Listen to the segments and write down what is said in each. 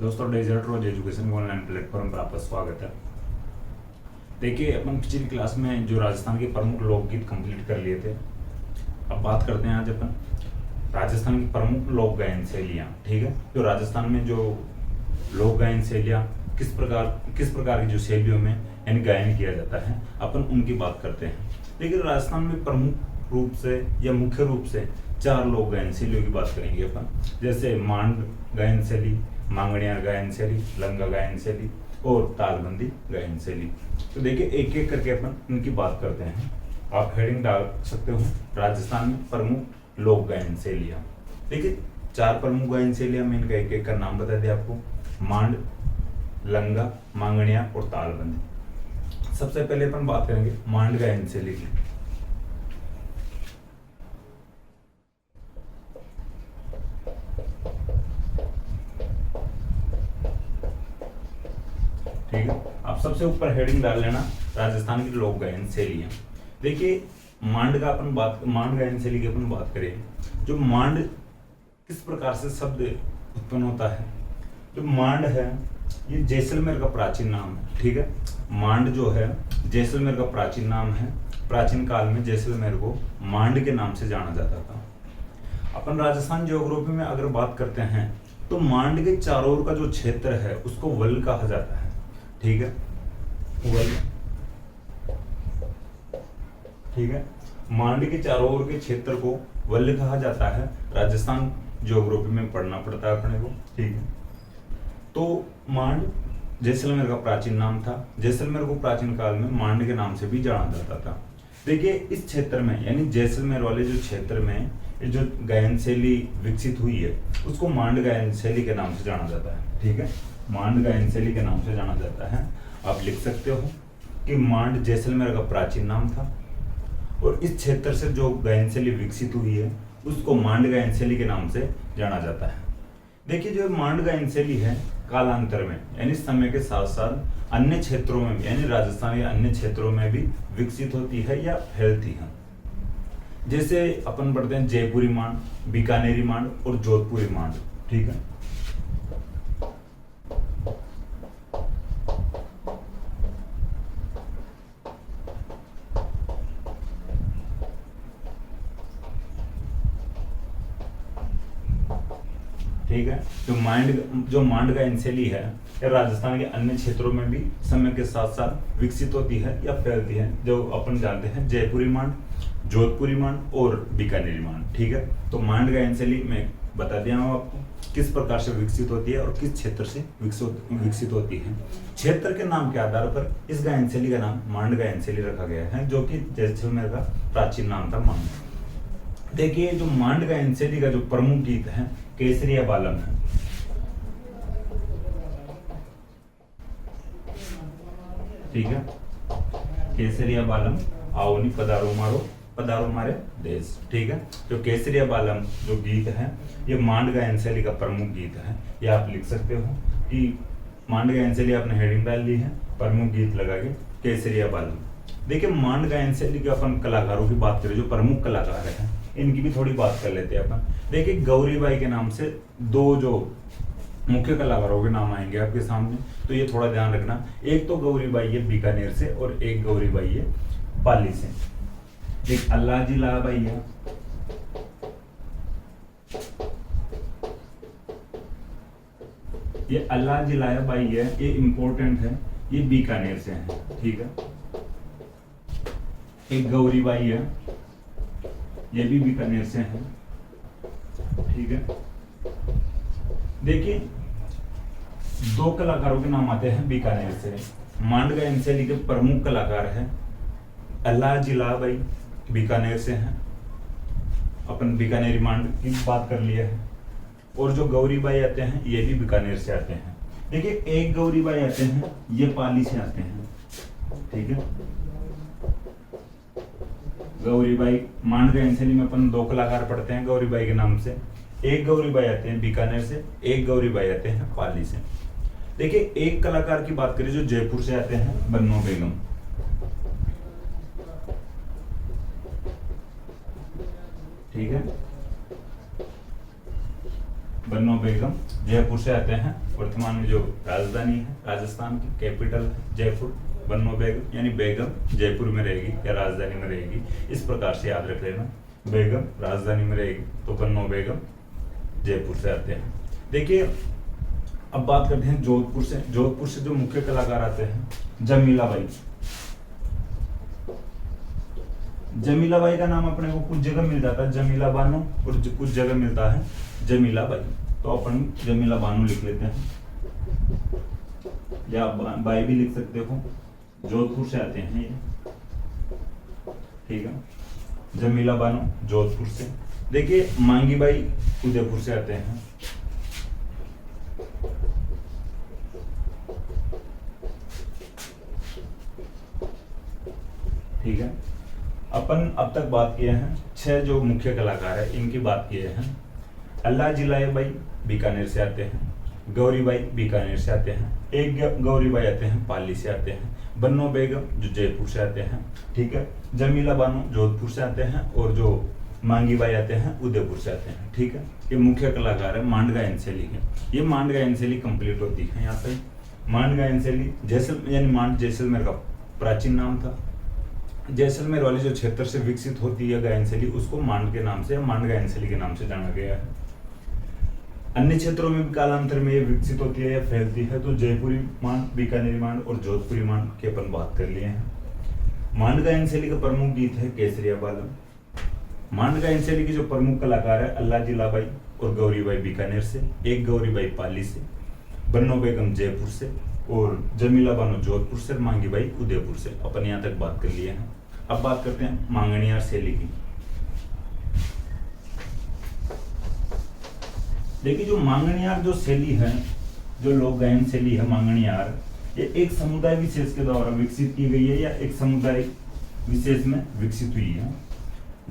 दोस्तों, डेजर्ट रोज एजुकेशन के online platform पर आपका स्वागत है। देखिए, अपन पिछली क्लास में जो राजस्थान के प्रमुख लोकगीत कंप्लीट कर लिए थे। अब बात करते हैं आज अपन राजस्थान की प्रमुख लोक गायन शैलियाँ। ठीक है, जो राजस्थान में जो लोक गायन शैलियाँ किस प्रकार की जो शैलियों में यानी गायन किया जाता है, अपन उनकी बात करते हैं। लेकिन राजस्थान में प्रमुख रूप से या मुख्य रूप से 4 लोक गायन शैलियों की बात करेंगे अपन, जैसे मांड गायन शैली, मांगणियार गायन शैली, लंगा गायन शैली और तालबंदी गायन शैली। तो देखिए, एक एक करके अपन इनकी बात करते हैं। आप हेडिंग डाल सकते हो राजस्थान में प्रमुख लोक गायन शैलियाँ। देखिए, 4 प्रमुख गायन शैलियाँ में इनका एक एक का नाम बता दिया आपको, मांड, लंगा, मांगणिया और तालबंदी। सबसे पहले अपन बात करेंगे मांड गायन शैली की। ठीक है, आप सबसे ऊपर हेडिंग डाल लेना राजस्थान की लोक गायन शैलियाँ। देखिए, मांड गायन शैली की अपन बात करें, जो मांड किस प्रकार से शब्द उत्पन्न होता है। जो मांड है ये जैसलमेर का प्राचीन नाम है। ठीक है, मांड जो है जैसलमेर का प्राचीन नाम है। प्राचीन काल में जैसलमेर को मांड के नाम से जाना जाता था। अपन राजस्थान ज्योग्राफी में अगर बात करते हैं तो मांड के चारों ओर का जो क्षेत्र है उसको वल कहा जाता है। ठीक है, वल। ठीक है, मांड के चारों ओर के क्षेत्र को वल कहा जाता है। राजस्थान ज्योग्राफी में पढ़ना पड़ता है अपने को। ठीक है, तो मांड जैसलमेर का प्राचीन नाम था। जैसलमेर को प्राचीन काल में मांड के नाम से भी जाना जाता था। देखिए, इस क्षेत्र में यानी जैसलमेर वाले जो क्षेत्र में जो गायन शैली विकसित हुई है उसको मांड गायन शैली के नाम से जाना जाता है। ठीक है, मांड गायन शैली के नाम से जाना जाता है। आप लिख सकते हो कि मांड जैसलमेर का प्राचीन नाम था और इस क्षेत्र से जो गायन शैली विकसित हुई है उसको मांड गायन शैली के नाम से जाना जाता है। देखिए, जो मांड गायन शैली है कालांतर में यानी समय के साथ साथ अन्य क्षेत्रों में भी यानी राजस्थान या अन्य क्षेत्रों में भी विकसित होती है या फैलती है। जैसे अपन पढ़ते हैं जयपुरी मांड, बीकानेरी मांड और जोधपुरी मांड। ठीक है, ठीक है, जो मांड गायन शैली है या राजस्थान के अन्य क्षेत्रों में भी समय के साथ साथ विकसित होती है या फैलती है। जो अपन जानते हैं जयपुरी मांड, जोधपुरी मांड और बीकानेरी मांड। ठीक है, तो मांड गायन शैली में बता दिया हूं आपको किस प्रकार से विकसित होती है और किस क्षेत्र से विकसित होती है। क्षेत्र के नाम के आधार पर इस गायन शैली का नाम मांड गायन शैली रखा गया है, जो कि जैसलमेर का प्राचीन नाम था मांड। देखिए, जो मांड गायन शैली का जो प्रमुख गीत है केसरिया बालम है। ठीक है, केसरिया बालम, आओनी पधारो मारे देश। ठीक है, जो केसरिया बालम जो गीत है ये मांड गायन शैली का प्रमुख गीत है। ये आप लिख सकते हो कि मांड गायन शैली आपने हेडिंग डाल ली है, प्रमुख गीत लगा के केसरिया बालम। देखिए, मांड गायन शैली के अपन कलाकारों की बात करें, जो प्रमुख कलाकार हैं इनकी भी थोड़ी बात कर लेते हैं अपन। देखिए, गौरीबाई के नाम से 2 जो मुख्य कलाकारों के नाम आएंगे आपके सामने, तो ये थोड़ा ध्यान रखना। एक तो गौरीबाई है बीकानेर से और एक गौरीबाई है पाली से। एक अल्लाह जी लाबाई है, ये अल्लाह जी लाबाई है, ये इंपॉर्टेंट है, ये बीकानेर से है। ठीक है, एक गौरीबाई है, ये भी बीकानेर से है। ठीक है, देखिए 2 कलाकारों के नाम आते हैं बीकानेर से। मांड गायन शैली के प्रमुख कलाकार हैं अल्लाह जिलाबाई, बीकानेर से हैं। अपन बीकानेरी मांड की बात कर लिया है। और जो गौरीबाई आते हैं ये भी बीकानेर से आते हैं। देखिए, एक गौरीबाई आते हैं ये पाली से आते हैं। ठीक है, गौरीबाई मांड गायन शैली में अपन 2 कलाकार पढ़ते हैं गौरीबाई के नाम से। एक गौरीबाई आते हैं बीकानेर से, एक गौरीबाई आते हैं पाली से। देखिए, एक कलाकार की बात करें जो जयपुर से आते हैं, बन्नो बेगम। ठीक है, बन्नो बेगम जयपुर से आते हैं। वर्तमान में जो राजधानी है राजस्थान की कैपिटल जयपुर, बन्नो बेगम यानी बेगम जयपुर में रहेगी या राजधानी में रहेगी, इस प्रकार से याद रख लेना। बेगम राजधानी में रहेगी तो बन्नो बेगम जयपुर से आते हैं। देखिए अब बात करते हैं जोधपुर से। जोधपुर से जो मुख्य कलाकार आते हैं जमीला बाई। जमीला बाई का नाम अपने को कुछ जगह मिल जाता है जमीला बानो और कुछ जगह मिलता है जमीला बाई, तो अपन जमीला बानो लिख लेते हैं या बाई भी लिख सकते हो। जोधपुर से आते हैं ये, ठीक है। जमीला बानो जोधपुर से। देखिए मांगी बाई उदयपुर से आते हैं। ठीक है, अपन अब तक बात किए हैं 6 जो मुख्य कलाकार है इनकी बात किए हैं। अल्लाह जिलाई बाई बीकानेर से आते हैं, गौरी बाई बीकानेर से आते हैं, एक गौरी बाई आते हैं पाली से आते हैं, बन्नो बेगम जो जयपुर से आते हैं, ठीक है। जमीला बानो जोधपुर से आते हैं और जो मांगी बाई आते हैं उदयपुर से आते हैं, ठीक है। ये मुख्य कलाकार है मांड गायन शैली के। ये मांड गायन शैली कंप्लीट होती है यहाँ पे। मांड गायन शैली यानी मांड जैसलमेर का प्राचीन नाम था। जैसलमेर वाले जो क्षेत्र से विकसित होती है गायन शैली उसको मांड के नाम से या मांड गायन शैली के नाम से जाना गया है। अन्य क्षेत्रों में भी कालांतर में ये विकसित होती है या फैलती है, तो जयपुरी मांड, बीकानेरी मांड और जोधपुरी मांड की अपन बात कर लिए हैं। मांड गायन शैली का प्रमुख गीत है केसरिया बालम। मांड गायन शैली की जो प्रमुख कलाकार है अल्लाह जिलाबाई और गौरीबाई बीकानेर से, एक गौरीबाई पाली से, बन्नो बेगम जयपुर से और जमीला बानो जोधपुर से, मांगी बाई उदयपुर से। अपन यहाँ तक बात कर लिए हैं। अब बात करते हैं मांगणियार शैली की। देखिए जो मांगणियार जो शैली है, जो लोक गायन शैली है मांगणियार, ये एक समुदाय विशेष के द्वारा विकसित की गई है या एक समुदाय विशेष में विकसित हुई है।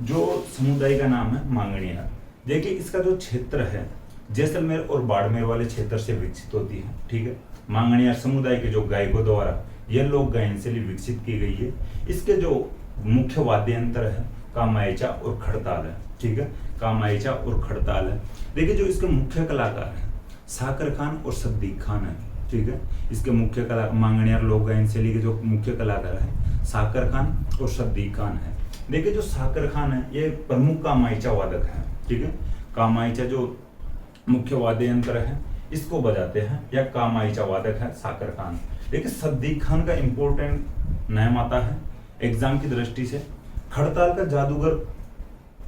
जो समुदाय का नाम है मांगणियार। देखिए इसका जो क्षेत्र है जैसलमेर और बाड़मेर वाले क्षेत्र से विकसित होती है, ठीक है। मांगणियार समुदाय के जो गायकों द्वारा यह लोक गायन शैली विकसित की गई है। इसके जो मुख्य वाद्य यंत्र है कामायचा और खड़ताल है, ठीक है। कामायचा और खड़ताल है। देखिए जो इसके मुख्य कलाकार हैं साकर खान और सद्दीक खान है, ठीक है। इसके मुख्य कला मांगणियार लोक गायन शैली के जो मुख्य कलाकार है साकर खान और सद्दीक खान है। देखिए जो साकर खान है ये प्रमुख कामायचा वादक है, ठीक है। कामायचा जो मुख्य वाद्य यंत्र है इसको बजाते हैं या कामायचा वादक है साकर खान। देखिए सद्दीक खान का इंपॉर्टेंट नाम आता है एग्जाम की दृष्टि से। खड़ताल का जादूगर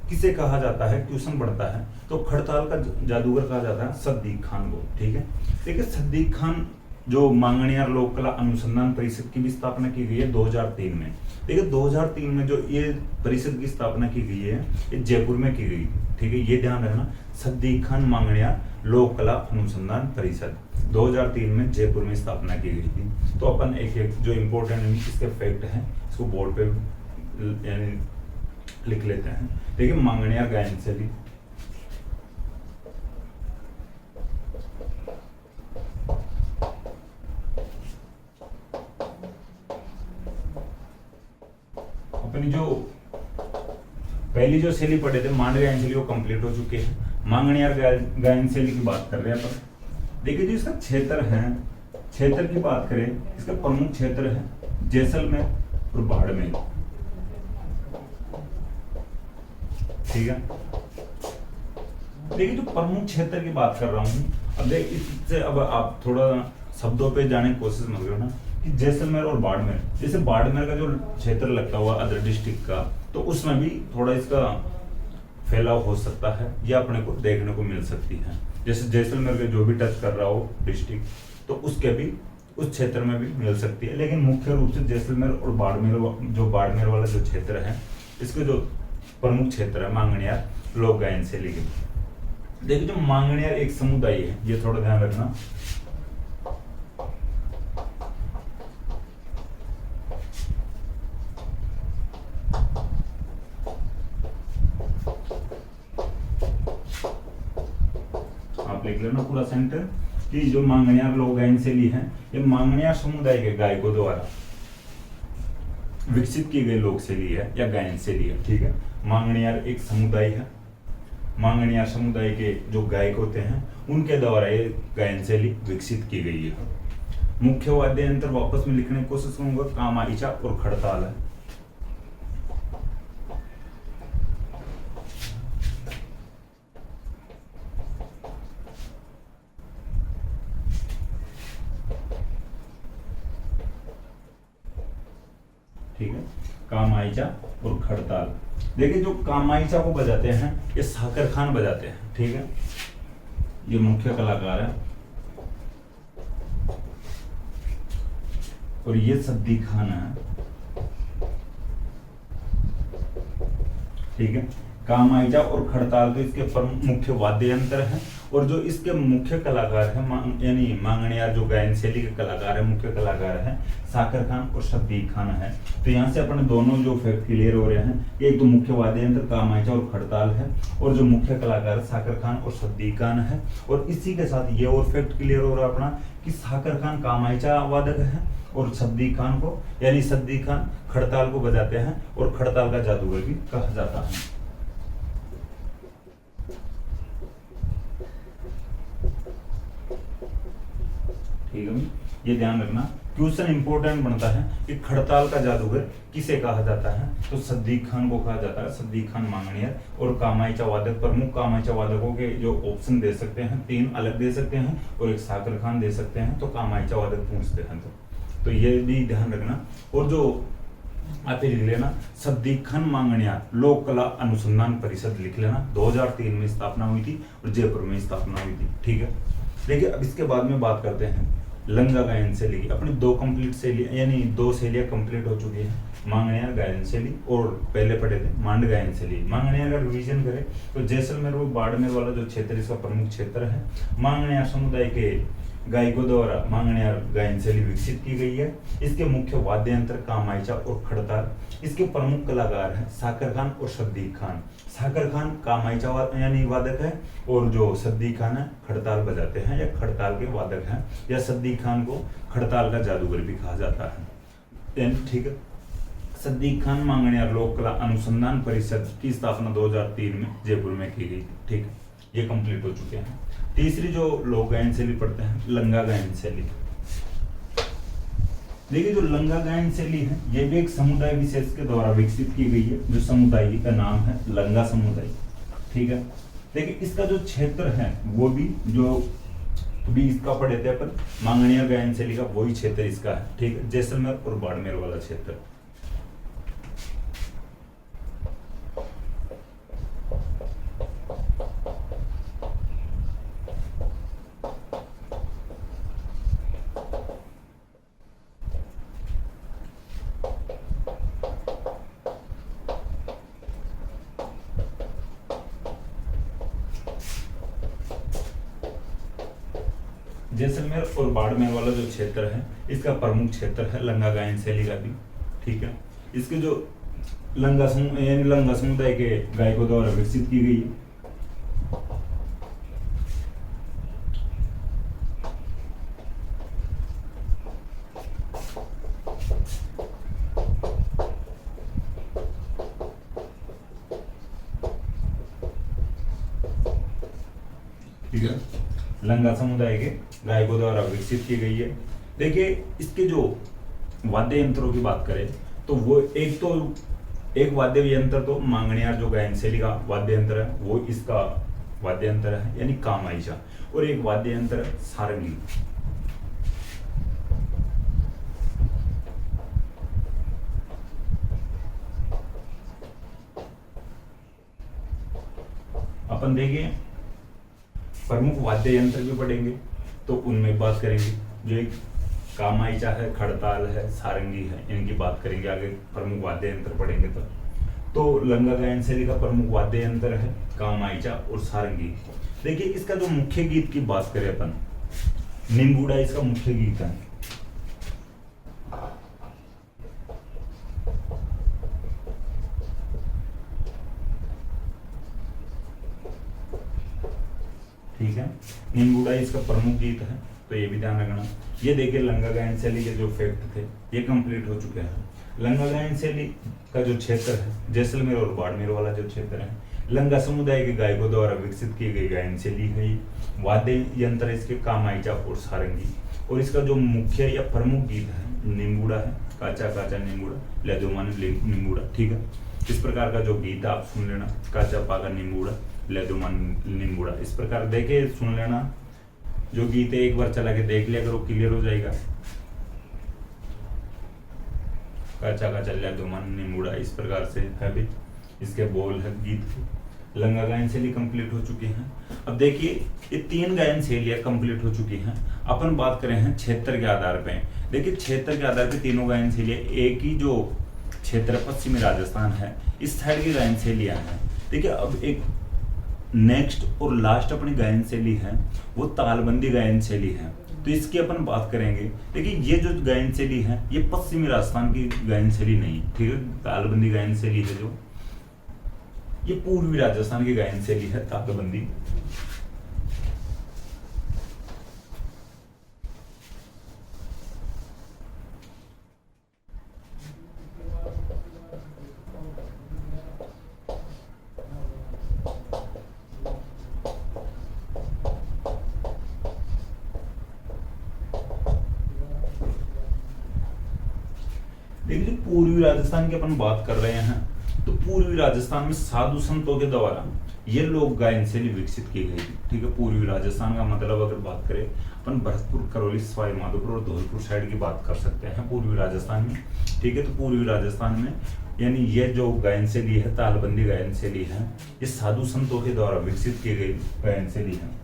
किसे कहा जाता है, क्वेश्चन बढ़ता है, तो खड़ताल का जादूगर कहा जाता है सद्दीक खान को, ठीक है। देखिए सद्दीक खान जो मांगणियार लोक कला अनुसंधान परिषद की भी स्थापना की गई है 2003 में। देखिए 2003 में जो ये परिषद की स्थापना की गई है ये जयपुर में की गई, ठीक है। ये ध्यान रखना, सद्दीक खान मांगणियार लोक कला अनुसंधान परिषद 2003 में जयपुर में स्थापना की गई थी। तो अपन एक एक जो इम्पोर्टेंट इसके फैक्ट हैं इसको बोर्ड पे यानी लिख लेते हैं। देखिए मांगणियार गायन शैली, अपनी जो पहली जो शैली पढ़े थे मांड गायन शैली वो कंप्लीट हो चुके हैं। मांगणियार गायन शैली की बात कर रहे हैं अपन। देखिए जो इसका क्षेत्र है, क्षेत्र की बात करें, इसका प्रमुख क्षेत्र है जैसलमेर और बाड़मेर, ठीक है। देखिए जो प्रमुख क्षेत्र की बात कर रहा हूं, अब देख इससे अब आप थोड़ा शब्दों पे जाने की कोशिश मत करना कि जैसलमेर और बाड़मेर, जैसे बाड़मेर का जो क्षेत्र लगता हुआ अदर डिस्ट्रिक्ट का, तो उसमें भी थोड़ा इसका फैलाव हो सकता है या अपने को देखने को मिल सकती है। जैसे जैसलमेर के जो भी टच कर रहा हो डिस्ट्रिक्ट तो उसके भी उस क्षेत्र में भी मिल सकती है, लेकिन मुख्य रूप से जैसलमेर और बाड़मेर, जो बाड़मेर वाला जो क्षेत्र है इसके जो प्रमुख क्षेत्र है मांगणियार लोक गायन शैली के। देखिए जो मांगणियार एक समुदाय है, ये थोड़ा ध्यान रखना। आप लिख लेना पूरा सेंटर कि जो मांगणियार लोक गायन शैली है ये मांगणियार समुदाय के गायकों द्वारा विकसित की गई लोक शैली है या गायन शैली है, ठीक है। मांगणियार एक समुदाय है मांगणिया समुदाय के जो गायक होते हैं उनके द्वारा ये गायन शैली विकसित की गई है। मुख्य वाद्य यंत्र वापस में लिखने की कोशिश करूंगा, कामाइचा और खड़ताल है। ठीक है, कामाइचा और खड़ताल। देखिए जो कामाइचा को बजाते हैं ये साकर खान बजाते हैं। ठीक है, ये मुख्य कलाकार है और ये सद्दी खान है। ठीक है, कामाइचा और खड़ताल तो इसके मुख्य वाद्य यंत्र हैं और जो इसके मुख्य कलाकार हैं यानी मांगणियार जो गायन शैली के कलाकार है, मुख्य कलाकार है साकर खान और सद्दीक खान है। तो यहाँ से अपने दोनों जो फैक्ट क्लियर हो रहे हैं, एक तो मुख्य वाद्य यंत्र कामाइचा और खड़ताल है और जो मुख्य कलाकार साकर खान और सद्दीक खान है। और इसी के साथ ये और फैक्ट क्लियर हो रहा है अपना कि साकर खान कामाइचा वादक है और सद्दीक खान को यानी सद्दीक खान खड़ताल को बजाते हैं और खड़ताल का जादूगर भी कहा जाता है। ठीक है, ये ध्यान रखना, क्वेश्चन इंपॉर्टेंट बनता है कि खड़ताल का जादूगर किसे कहा जाता है, तो सद्दीक खान को कहा जाता है, सद्दीक खान मांगणियर। और कामाइचा वादक, प्रमुख कामाइचा वादकों के जो ऑप्शन दे सकते हैं, 3 अलग दे सकते हैं और एक साकर खान दे सकते हैं, तो कामाइचा वादक पूछते हैं तो ये भी ध्यान रखना। और जो आप लिख लेना सद्दीक खान मांगणियार लोक कला अनुसंधान परिषद लिख लेना, 2003 में स्थापना हुई थी और जयपुर में स्थापना हुई थी। ठीक है, देखिए अब इसके बाद में बात करते हैं लंगा गायन शैली की। अपनी 2 कंप्लीट शैली यानी 2 शैलियां कंप्लीट हो चुकी है, मांगणियार गायन शैली और पहले पढ़े थे मांड गायन शैली। मांगणियार का रिवीजन करें तो जैसलमेर और बाड़मेर वाला जो क्षेत्र इसका प्रमुख क्षेत्र है, मांगणियार समुदाय के गायकों द्वारा मांगणियार गायन शैली विकसित की गई है। इसके मुख्य वाद्य यंत्र कामाइचा और खड़ताल। इसके प्रमुख कलाकार हैं साकर खान और सद्दीक खान। साकर खान कामाइचा यानी वादक है और जो सद्दीक खान है खड़ताल बजाते हैं या खड़ताल के वादक हैं, या सद्दीक खान को खड़ताल का जादूगर भी कहा जाता है। ठीक है, सद्दीक खान मांगणियार लोक कला अनुसंधान परिषद की स्थापना 2003 में जयपुर में की गई। ठीक है, ये कंप्लीट हो चुके हैं। तीसरी जो लोक गायन शैली पढ़ते हैं लंगा गायन शैली। देखिए जो लंगा गायन शैली है ये भी एक समुदाय विशेष के द्वारा विकसित की गई है, जो समुदाय का नाम है लंगा समुदाय। ठीक है, देखिए इसका जो क्षेत्र है वो भी जो भी इसका पढ़े थे अपन मांगणियार गायन शैली का वही क्षेत्र इसका है। ठीक है, जैसलमेर और बाड़मेर वाला क्षेत्र। जैसलमेर और बाड़मेर वाला जो क्षेत्र है इसका प्रमुख क्षेत्र है लंगा गायन शैली का भी। ठीक है, इसके जो लंगा समुदाय के गायकों द्वारा विकसित की गई है। ठीक है, लंगा समुदाय के गायकों द्वारा विकसित की गई है। देखिए इसके जो वाद्य यंत्रों की बात करें तो वो एक वाद्य यंत्र तो मांगणियार जो गायन शैली का वाद्य यंत्र है वो इसका वाद्य यंत्र है यानी कामाइचा, और एक वाद्य यंत्र है सारंगी। अपन देखिए प्रमुख वाद्य यंत्र भी पढ़ेंगे तो उनमें बात करेंगे, जो एक कामाइचा है, खड़ताल है, सारंगी है, इनकी बात करेंगे आगे। प्रमुख वाद्य यंत्र पढ़ेंगे तो लंगा गायन शैली का प्रमुख वाद्य यंत्र है कामाइचा और सारंगी। देखिए इसका जो मुख्य गीत की बात करें अपन, निम्बुडा इसका मुख्य गीत है। ठीक है, निम्बुडा इसका प्रमुख गीत है तो ये भी ध्यान रखना। ये देखिए लंगा गायन शैली के जो फैक्ट थे ये कंप्लीट हो चुके हैं। लंगा गायन शैली का जो क्षेत्र है जैसलमेर और बाड़मेर वाला जो क्षेत्र है, लंगा समुदाय के गायकों द्वारा विकसित की गई गायन शैली है। वाद्य यंत्र इसके कामाइचा और सारंगी, और इसका जो मुख्य या प्रमुख गीत है निम्बुड़ा है, काचा काचा निम्बुड़ा, लेदोमान निम्बुड़ा। ठीक है, इस प्रकार का जो गीत है आप सुन लेना, काचा पाका निम्बुड़ा, लेदोमान निम्बुड़ा। इस प्रकार देखे सुन लेना, जो गीत है एक बार चला के देख लिया करो, क्लियर हो जाएगा। काचा काचा लेदोमान निम्बुड़ा, इस प्रकार से है भी इसके बोल है गीत के। लंगा गायन शैली कंप्लीट हो चुकी हैं। अब देखिए ये 3 गायन शैलियां कंप्लीट हो चुकी हैं। अपन बात करें हैं क्षेत्र के आधार पे। देखिए क्षेत्र के आधार पे तीनों गायन शैलियां, एक ही जो क्षेत्र पश्चिमी राजस्थान है इस साइड की गायन शैलियां हैं। देखिए अब एक नेक्स्ट और लास्ट अपनी गायन शैली है वो तालबंदी गायन शैली है, तो इसकी अपन बात करेंगे। देखिए ये जो गायन शैली है ये पश्चिमी राजस्थान की गायन शैली नहीं, ठीक है। तालबंदी गायन शैली है जो ये पूर्वी राजस्थान की गायन शैली है तालबंदी। देखिए पूर्वी राजस्थान की अपन बात कर रहे हैं, तो पूर्वी राजस्थान में साधु संतों के द्वारा ये लोक गायन शैली विकसित की गई थी। ठीक है, पूर्वी राजस्थान का मतलब अगर बात करें अपन भरतपुर, करौली, सवाई माधोपुर और धौलपुर साइड की बात कर सकते हैं पूर्वी राजस्थान में। ठीक है, तो पूर्वी राजस्थान में यानी ये जो गायन शैली है तालबंदी गायन शैली है ये साधु संतों के द्वारा विकसित की गई गायन शैली है।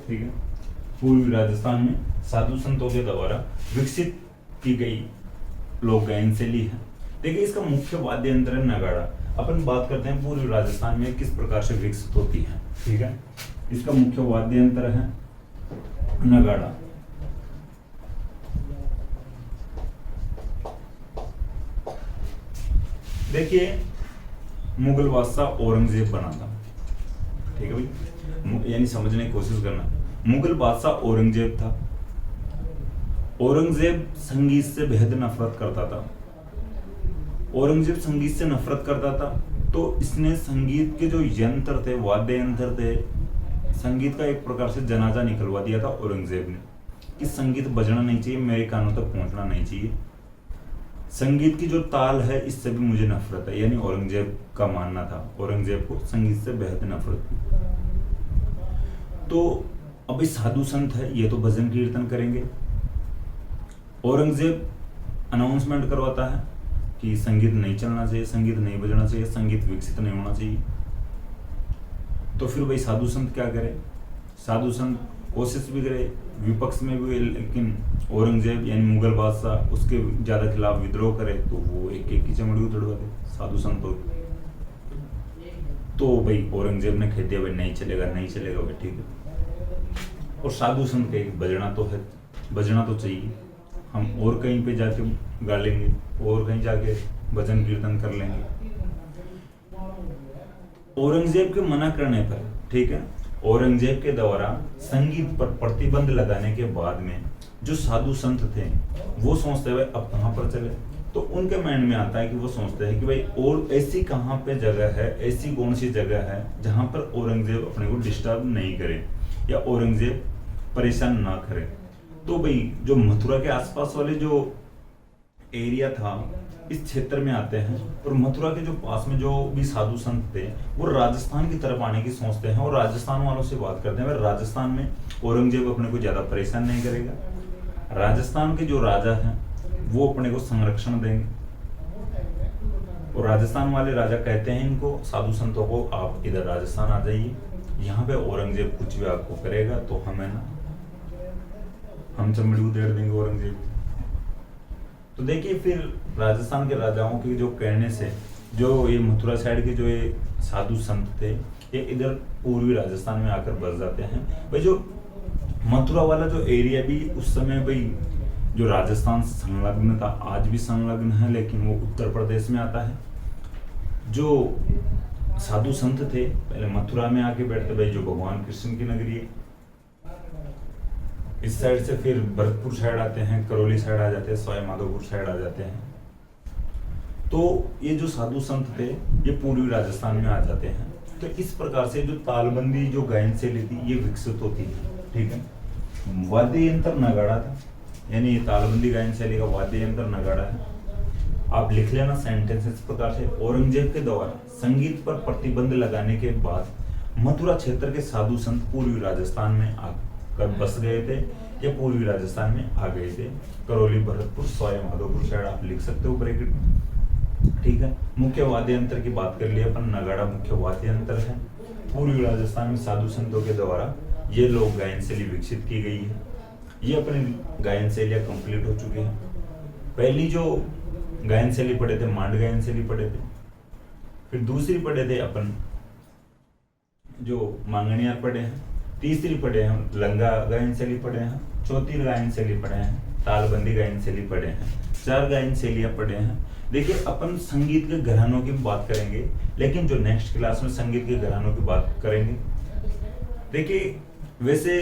ठीक है, पूर्वी राजस्थान में साधु संतों के द्वारा विकसित की गई लोक गायन शैली है। देखिए इसका मुख्य वाद्य यंत्र है नगाड़ा। अपन बात करते हैं पूर्वी राजस्थान में किस प्रकार से विकसित होती है। ठीक है, इसका मुख्य वाद्य यंत्र है नगाड़ा। देखिए मुगल बादशाह औरंगजेब बना था। ठीक है भाई, यानी समझने की कोशिश करना। मुगल बादशाह औरंगजेब था। औरंगजेब संगीत से बेहद नफरत करता था। औरंगजेब संगीत से नफरत करता था तो इसने संगीत के जो यंत्र थे, वाद्य यंत्र थे, संगीत का एक प्रकार से जनाजा निकलवा दिया था औरंगजेब ने कि संगीत बजना नहीं चाहिए, मेरे कानों तक पहुंचना नहीं चाहिए। संगीत की जो ताल है इससे भी मुझे नफरत है, यानी औरंगजेब का मानना था, औरंगजेब को संगीत से बेहद नफरत थी। तो अभी साधु संत है ये तो भजन कीर्तन करेंगे। औरंगजेब अनाउंसमेंट करवाता है कि संगीत नहीं चलना चाहिए, संगीत नहीं बजना चाहिए, संगीत विकसित नहीं होना चाहिए। तो फिर भाई साधु संत क्या करे? साधु संत कोशिश भी करे, विपक्ष में भी, लेकिन औरंगजेब यानी मुगल बादशाह उसके ज्यादा खिलाफ विद्रोह करे तो वो एक एक की चमड़ी उतरवा दे साधु संतों की। तो भाई औरंगजेब ने कह दिया भाई नहीं चलेगा, नहीं चलेगा भाई, ठीक है। और साधु संत कहे बजना तो है, बजना तो चाहिए, हम और कहीं पे जाके गा लेंगे, और कहीं जाके भजन कीर्तन कर लेंगे। औरंगजेब के मना करने पर, ठीक है, औरंगजेब के द्वारा संगीत पर प्रतिबंध लगाने के बाद में जो साधु संत थे वो सोचते हुए अब कहां पर चले, तो उनके माइंड में आता है कि वो सोचते हैं कि भाई और ऐसी कहां पे जगह है, ऐसी कौन सी जगह है जहां पर औरंगजेब अपने को डिस्टर्ब नहीं करे या औरंगजेब परेशान ना करे। तो भाई जो मथुरा के आसपास वाले जो एरिया था इस क्षेत्र में आते हैं, और मथुरा के जो पास में जो भी साधु संत थे वो राजस्थान की तरफ आने की सोचते हैं और राजस्थान वालों से बात करते हैं राजस्थान में औरंगजेब अपने को ज्यादा परेशान नहीं करेगा, राजस्थान के जो राजा हैं वो अपने को संरक्षण देंगे। और राजस्थान वाले राजा कहते हैं इनको साधु संतों को आप इधर राजस्थान आ जाइए, यहाँ पे औरंगजेब कुछ भी आपको करेगा तो हमें ना, हम चमड़ी उधेड़ देंगे औरंगजेब। तो देखिए फिर राजस्थान के राजाओं के जो कहने से जो ये मथुरा साइड के जो ये साधु संत थे, ये इधर पूर्वी राजस्थान में आकर बस जाते हैं। भाई जो मथुरा वाला जो एरिया भी उस समय भाई जो राजस्थान से संलग्न था, आज भी संलग्न है, लेकिन वो उत्तर प्रदेश में आता है। जो साधु संत थे पहले मथुरा में आके बैठते, भाई जो भगवान कृष्ण की नगरी है। इस साइड से फिर भरतपुर साइड आते हैं, करौली साइड आ जाते हैं, सवाई माधोपुर साइड आ जाते हैं। तो ये जो साधु संत थे ये पूर्वी राजस्थान में आ जाते हैं। तो इस प्रकार से जो तालबंदी जो गायन शैली थी ये विकसित होती है, ठीक है। वाद्य यंत्र नगाड़ा था, यानी ये तालबंदी गायन शैली का वाद्य यंत्र नगाड़ा है। आप लिख लेना सेंटेंस इस प्रकार से, औरंगजेब के द्वारा संगीत पर प्रतिबंध लगाने के बाद मथुरा क्षेत्र के साधु संत पूर्वी राजस्थान में आकर बस गए थे या पूर्वी राजस्थान में आ गए थे। करौली, भरतपुर, सवाई माधोपुर साइड आप लिख सकते हो ब्रैकेट में, ठीक है। मुख्य वाद्य यंत्र की बात कर लिए अपन, नगाड़ा मुख्य वाद्य यंत्र है। पूर्वी राजस्थान में साधु संतों के द्वारा ये लोक गायन शैली विकसित की गई है। ये अपनी गायन शैलियाँ कंप्लीट हो चुकी हैं। पहली जो गायन शैली पढ़े थे मांड गायन शैली पढ़े थे, फिर दूसरी पढ़े थे अपन जो मांगणियार पढ़े हैं, तीसरी पढ़े हैं लंगा गायन शैली पढ़े हैं, चौथी गायन शैली पढ़े हैं, तालबंदी गायन शैली पढ़े हैं, 4 गायन शैलियां पढ़े हैं। देखिए अपन संगीत के घरानों की बात करेंगे, लेकिन जो नेक्स्ट क्लास में संगीत के घरानों की बात करेंगे। देखिए वैसे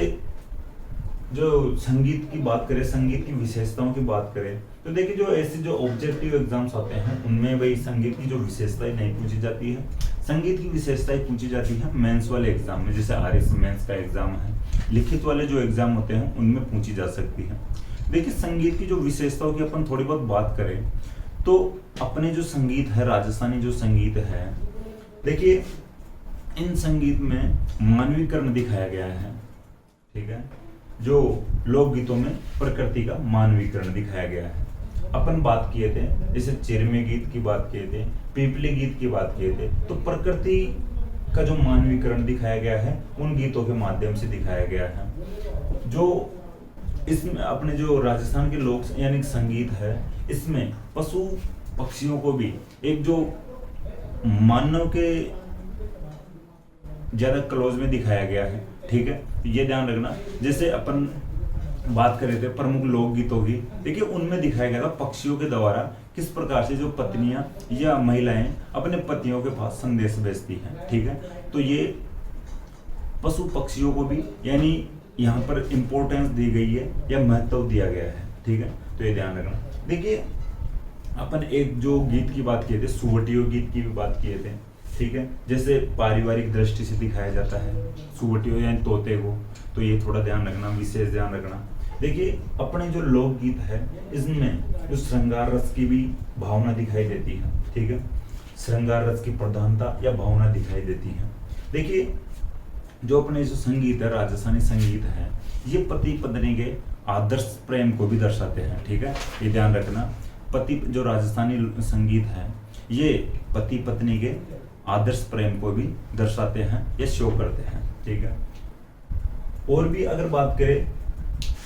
जो संगीत की बात करें, संगीत की विशेषताओं की बात करें, तो देखिए जो ऐसे जो ऑब्जेक्टिव एग्जाम्स होते हैं उनमें भाई संगीत की जो विशेषताएं नहीं पूछी जाती है। संगीत की विशेषताएं पूछी जाती है मेंस वाले एग्जाम में, जैसे आरएस मेंस का एग्जाम है। लिखित वाले जो एग्जाम होते हैं उनमें पूछी जा सकती है। देखिए संगीत की जो विशेषताओं की अपन थोड़ी बहुत बात करें तो अपने जो संगीत है, राजस्थानी जो संगीत है, देखिए इन संगीत में मानवीकरण दिखाया गया है, ठीक है। जो लोकगीतों में प्रकृति का मानवीकरण दिखाया गया है। अपन बात किए थे जैसे चिरमे गीत की बात किए थे, पीपली गीत की बात किए थे, तो प्रकृति का जो मानवीकरण दिखाया गया है उन गीतों के माध्यम से दिखाया गया है। जो इसमें अपने जो राजस्थान के लोक यानी संगीत है, इसमें पशु पक्षियों को भी एक जो मानव के ज्यादा क्लोज में दिखाया गया है, ठीक है। ये ध्यान रखना। जैसे अपन बात कर रहे थे प्रमुख लोकगीतों की, देखिए उनमें दिखाया गया था पक्षियों के द्वारा किस प्रकार से जो पत्नियां या महिलाएं अपने पतियों के पास संदेश भेजती हैं, ठीक है। तो ये पशु पक्षियों को भी यानी यहाँ पर इंपॉर्टेंस दी गई है या महत्व दिया गया है, ठीक है। तो ये ध्यान रखना। देखिए अपन एक जो गीत की बात किए थे, सुवटियो गीत की भी बात किए थे, ठीक है। जैसे पारिवारिक दृष्टि से दिखाया जाता है सुवटियो यानी तोते को, तो ये थोड़ा ध्यान रखना, विशेष ध्यान रखना। देखिए अपने जो लोकगीत है इसमें जो श्रृंगार रस की भी भावना दिखाई देती है, ठीक है। श्रृंगार रस की प्रधानता या भावना दिखाई देती है। देखिए जो अपने जो संगीत है, राजस्थानी संगीत है, ये पति पत्नी के आदर्श प्रेम को भी दर्शाते हैं, ठीक है। ये ध्यान रखना। पति जो राजस्थानी संगीत है ये पति पत्नी के आदर्श प्रेम को भी दर्शाते हैं या शो करते हैं, ठीक है। और भी अगर बात करें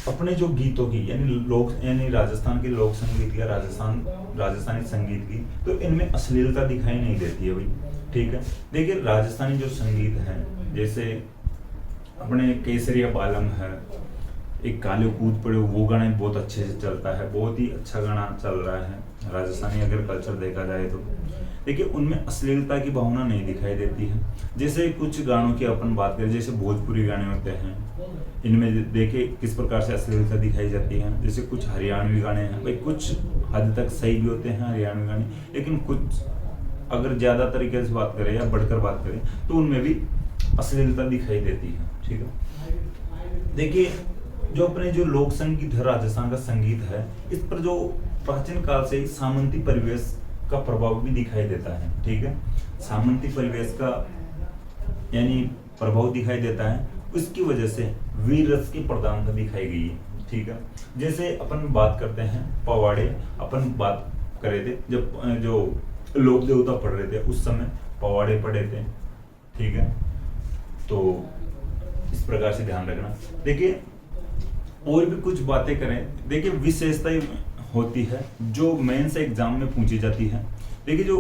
अपने जो गीतों की यानी राजस्थान के लोक संगीत या राजस्थानी संगीत की, तो इनमें अश्लीलता दिखाई नहीं देती है भाई, ठीक है। देखिए राजस्थानी जो संगीत है, जैसे अपने केसरिया बालम है, एक काले कूद पड़े, वो गाना बहुत अच्छे से चलता है, बहुत ही अच्छा गाना चल रहा है राजस्थानी अगर कल्चर देखा जाए तो। देखिए उनमें अश्लीलता की भावना नहीं दिखाई देती है। जैसे कुछ गानों की अपन बात करें, जैसे भोजपुरी गाने होते हैं, इनमें देखिए किस प्रकार से अश्लीलता दिखाई जाती है। जैसे कुछ हरियाणवी गाने हैं, भाई कुछ हद तक सही भी होते हैं हरियाणवी गाने, लेकिन कुछ अगर ज्यादा तरीके से बात करें या बढ़कर बात करें तो उनमें भी अश्लीलता दिखाई देती है, ठीक है। देखिए जो अपने जो लोक संगीत है, राजस्थान का संगीत है, इस पर जो प्राचीन काल से सामंती परिवेश का प्रभाव भी दिखाई देता है, ठीक है। सामंती परिवेश का यानी प्रभाव दिखाई देता है, उसकी वजह से वीर रस की प्रधानता दिखाई गई है, ठीक है। जैसे अपन बात करते हैं पवाड़े, अपन बात कर रहे थे जब जो लोक देवता पढ़ रहे थे उस समय पवाड़े पढ़े थे, ठीक है। तो इस प्रकार से ध्यान रखना। देखिए और भी कुछ बातें करें, देखिए विशेषताएं होती है जो मेंस एग्जाम में पूछी जाती है। देखिए जो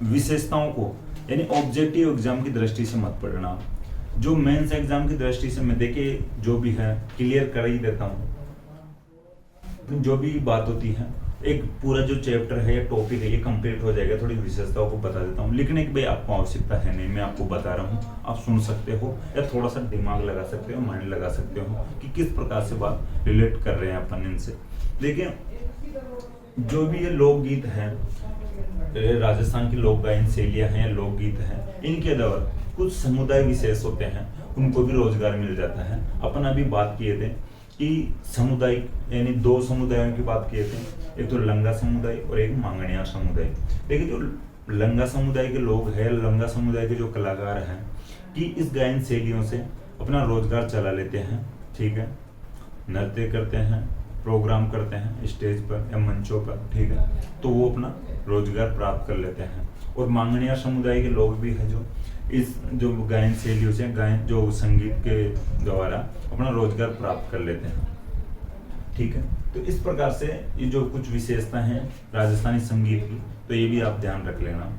विशेषताओं को यानी ऑब्जेक्टिव एग्जाम की दृष्टि से मत पढ़ना। जो मेंस एग्जाम की दृष्टि से मैं देखिए जो भी है क्लियर कर ही देता हूँ। जो भी बात होती है एक पूरा जो चैप्टर है या टॉपिक है ये कंप्लीट हो जाएगा। थोड़ी विशेषताओं को बता देता हूँ, लिखने की भाई आपको आवश्यकता है नहीं, मैं आपको बता रहा हूँ, आप सुन सकते हो या थोड़ा सा दिमाग लगा सकते हो, माइंड लगा सकते हो कि किस प्रकार से बात रिलेट कर रहे हैं अपन इनसे। देखिए जो भी ये लोकगीत है, राजस्थान की लोक गायन शैलियाँ हैं, लोकगीत हैं, इनके अलावा कुछ समुदाय विशेष होते हैं, उनको भी रोजगार मिल जाता है। अपन अभी बात किए थे कि समुदाय यानी दो समुदायों की बात किए थे, एक तो लंगा समुदाय और एक मांगणिया समुदाय। लेकिन जो लंगा समुदाय के लोग हैं, लंगा समुदाय के जो कलाकार हैं कि इस गायन शैलियों से अपना रोजगार चला लेते हैं, ठीक है, नृत्य करते हैं, प्रोग्राम करते हैं स्टेज पर या मंचों पर, ठीक है, तो वो अपना रोजगार प्राप्त कर लेते हैं। और मांगणिया समुदाय के लोग भी हैं जो इस जो गायन शैलियों से गायन जो संगीत के द्वारा अपना रोजगार प्राप्त कर लेते हैं, ठीक है। तो इस प्रकार से ये जो कुछ विशेषता हैं राजस्थानी संगीत की, तो ये भी आप ध्यान रख लेना,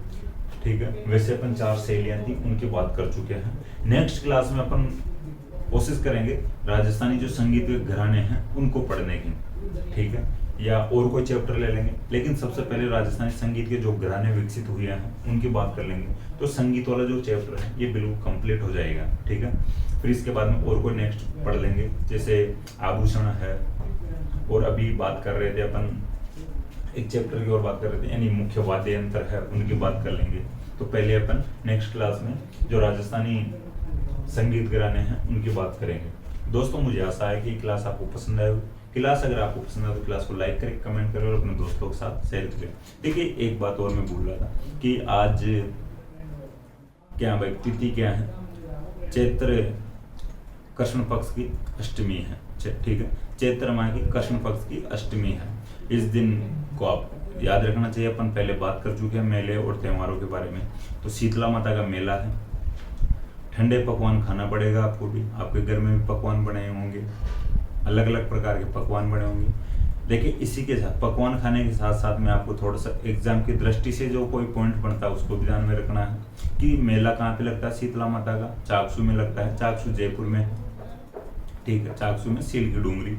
ठीक है। वैसे अपन 4 शैलियां थी उनकी बात कर चुके हैं। नेक्स्ट क्लास में अपन कोशिश करेंगे राजस्थानी जो संगीत के घराने हैं उनको पढ़ने की, ठीक है, या और कोई चैप्टर ले लेंगे, लेकिन सबसे पहले राजस्थानी संगीत के जो घराने विकसित हुए हैं उनकी बात कर लेंगे। तो संगीत वाला जो चैप्टर है ये बिल्कुल कंप्लीट हो जाएगा, ठीक है। फिर इसके बाद में और कोई नेक्स्ट पढ़ लेंगे, जैसे आभूषण है, और अभी बात कर रहे थे अपन एक चैप्टर की और बात कर रहे थे यानी मुख्य वाद्य यंत्र है, उनकी बात कर लेंगे। तो पहले अपन नेक्स्ट क्लास में जो राजस्थानी संगीत घराने हैं उनकी बात करेंगे। दोस्तों मुझे आशा है कि क्लास आपको पसंद आएगी। क्लास अगर आपको पसंद आए तो क्लास को लाइक करें, कमेंट करें और अपने दोस्तों के साथ शेयर करें। देखिए एक बात और मैं भूल रहा था कि आज क्या भाई तिथि क्या है, चैत्र कृष्ण पक्ष की अष्टमी है, ठीक है, चैत्र माह की कृष्ण पक्ष की अष्टमी है। इस दिन को आप याद रखना चाहिए। अपन पहले बात कर चुके हैं मेले और त्योहारों के बारे में। तो शीतला माता का मेला है, ठंडे पकवान खाना पड़ेगा आपको भी, आपके घर में भी पकवान बने होंगे, अलग अलग प्रकार के पकवान बने होंगे। देखिए इसी के साथ पकवान खाने के साथ साथ में आपको थोड़ा सा एग्जाम की दृष्टि से जो कोई पॉइंट बनता है उसको भी ध्यान में रखना है कि मेला कहाँ पे लगता है शीतला माता का, चाकसू में लगता है, चाकसू जयपुर में, ठीक है, चाकसू में सील की डूंगरी।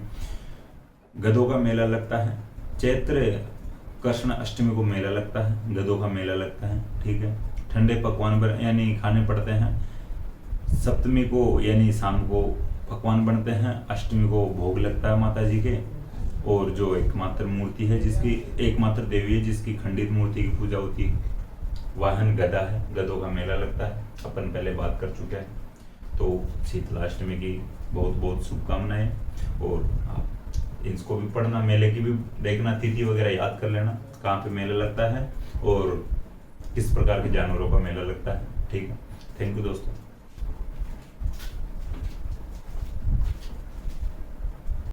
गधों का मेला लगता है, चैत्र कृष्ण अष्टमी को मेला लगता है, गधों का मेला लगता है, ठीक है। ठंडे पकवान यानी खाने पड़ते हैं, सप्तमी को यानी शाम को पकवान बनते हैं, अष्टमी को भोग लगता है माता जी के। और जो एकमात्र मूर्ति है जिसकी एकमात्र देवी है जिसकी खंडित मूर्ति की पूजा होती है, वाहन गधा है, गधों का मेला लगता है, अपन पहले बात कर चुके हैं। तो शीतलाष्टमी की बहुत बहुत शुभकामनाएं, और आप इसको भी पढ़ना, मेले की भी देखना, तिथि वगैरह याद कर लेना कहाँ पे मेला लगता है और किस प्रकार के जानवरों का मेला लगता है, ठीक है। थैंक यू दोस्तों।